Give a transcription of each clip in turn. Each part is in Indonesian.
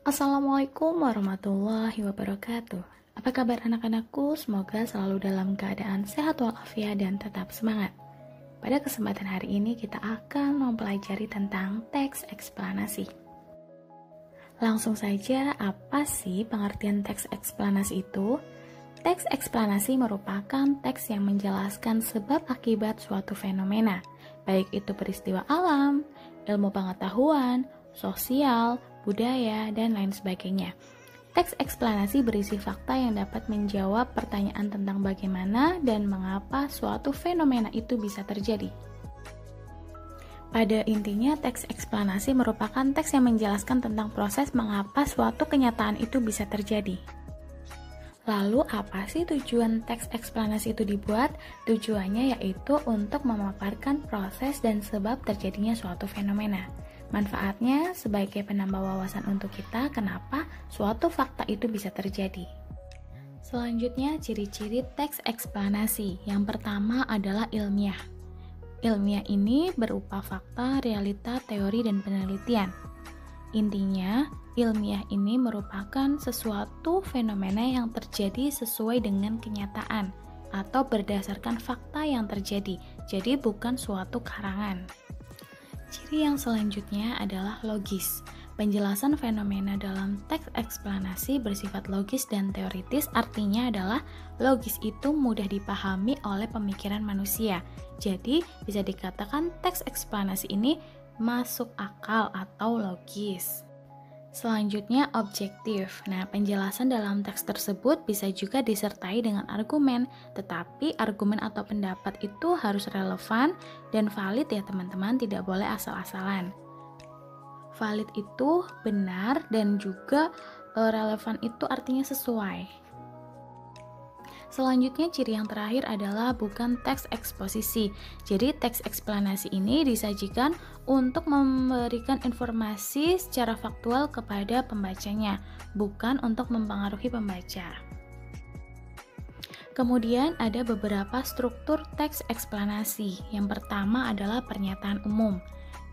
Assalamualaikum warahmatullahi wabarakatuh. Apa kabar anak-anakku? Semoga selalu dalam keadaan sehat walafiat dan tetap semangat. Pada kesempatan hari ini kita akan mempelajari tentang teks eksplanasi. Langsung saja, apa sih pengertian teks eksplanasi itu? Teks eksplanasi merupakan teks yang menjelaskan sebab akibat suatu fenomena, baik itu peristiwa alam, ilmu pengetahuan, sosial, budaya, dan lain sebagainya. Teks eksplanasi berisi fakta yang dapat menjawab pertanyaan tentang bagaimana dan mengapa suatu fenomena itu bisa terjadi. Pada intinya, teks eksplanasi merupakan teks yang menjelaskan tentang proses mengapa suatu kenyataan itu bisa terjadi. Lalu, apa sih tujuan teks eksplanasi itu dibuat? Tujuannya yaitu untuk memaparkan proses dan sebab terjadinya suatu fenomena. Manfaatnya sebagai penambah wawasan untuk kita kenapa suatu fakta itu bisa terjadi. Selanjutnya, ciri-ciri teks eksplanasi. Yang pertama adalah ilmiah. Ilmiah ini berupa fakta, realita, teori, dan penelitian. Intinya, ilmiah ini merupakan sesuatu fenomena yang terjadi sesuai dengan kenyataan atau berdasarkan fakta yang terjadi, jadi bukan suatu karangan. Ciri yang selanjutnya adalah logis. Penjelasan fenomena dalam teks eksplanasi bersifat logis dan teoritis, artinya adalah logis itu mudah dipahami oleh pemikiran manusia. Jadi, bisa dikatakan teks eksplanasi ini masuk akal atau logis. Selanjutnya, objektif. Nah, penjelasan dalam teks tersebut bisa juga disertai dengan argumen, tetapi argumen atau pendapat itu harus relevan dan valid ya teman-teman, tidak boleh asal-asalan. Valid itu benar dan juga relevan itu artinya sesuai. Selanjutnya, ciri yang terakhir adalah bukan teks eksposisi. Jadi, teks eksplanasi ini disajikan untuk memberikan informasi secara faktual kepada pembacanya, bukan untuk mempengaruhi pembaca. Kemudian, ada beberapa struktur teks eksplanasi. Yang pertama adalah pernyataan umum.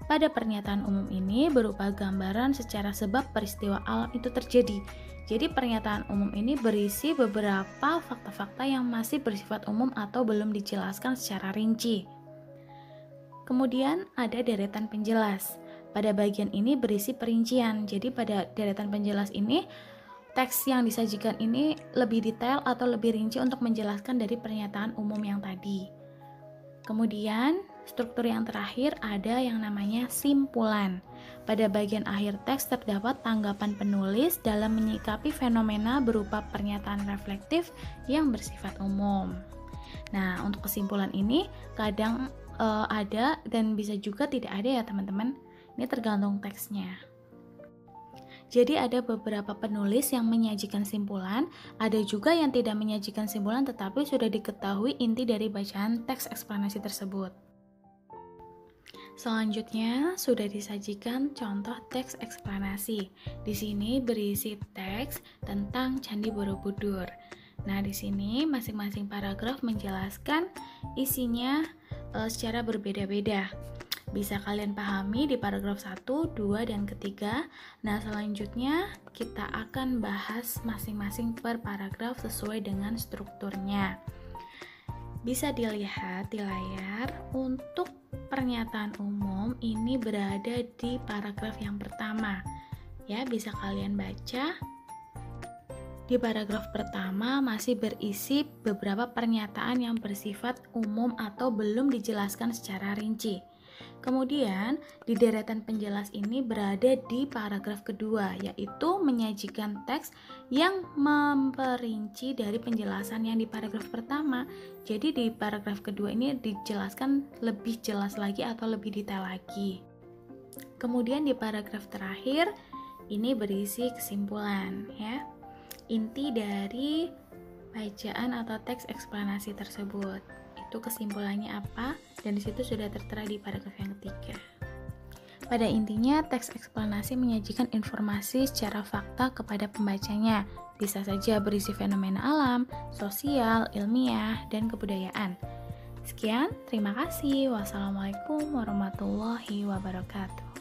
Pada pernyataan umum ini berupa gambaran secara sebab peristiwa alam itu terjadi. Jadi pernyataan umum ini berisi beberapa fakta-fakta yang masih bersifat umum atau belum dijelaskan secara rinci. Kemudian ada deretan penjelas. Pada bagian ini berisi perincian. Jadi pada deretan penjelas ini teks yang disajikan ini lebih detail atau lebih rinci untuk menjelaskan dari pernyataan umum yang tadi. Kemudian struktur yang terakhir ada yang namanya simpulan. Pada bagian akhir teks terdapat tanggapan penulis dalam menyikapi fenomena berupa pernyataan reflektif yang bersifat umum. Nah, untuk kesimpulan ini kadang ada dan bisa juga tidak ada ya teman-teman. Ini tergantung teksnya. Jadi ada beberapa penulis yang menyajikan simpulan, ada juga yang tidak menyajikan simpulan tetapi sudah diketahui inti dari bacaan teks eksplanasi tersebut. Selanjutnya sudah disajikan contoh teks eksplanasi. Di sini berisi teks tentang Candi Borobudur. Nah, di sini masing-masing paragraf menjelaskan isinya secara berbeda-beda. Bisa kalian pahami di paragraf 1, 2, dan ketiga. Nah, selanjutnya kita akan bahas masing-masing per paragraf sesuai dengan strukturnya. Bisa dilihat di layar, untuk pernyataan umum ini berada di paragraf yang pertama. Ya, bisa kalian baca. Di paragraf pertama masih berisi beberapa pernyataan yang bersifat umum atau belum dijelaskan secara rinci. Kemudian, di deretan penjelas ini berada di paragraf kedua, yaitu menyajikan teks yang memperinci dari penjelasan yang di paragraf pertama. Jadi di paragraf kedua ini dijelaskan lebih jelas lagi atau lebih detail lagi. Kemudian di paragraf terakhir ini berisi kesimpulan ya. Inti dari bacaan atau teks eksplanasi tersebut. Itu kesimpulannya apa, dan disitu sudah tertera di paragraf yang ketiga. Pada intinya, teks eksplanasi menyajikan informasi secara fakta kepada pembacanya. Bisa saja berisi fenomena alam, sosial, ilmiah, dan kebudayaan. Sekian, terima kasih. Wassalamualaikum warahmatullahi wabarakatuh.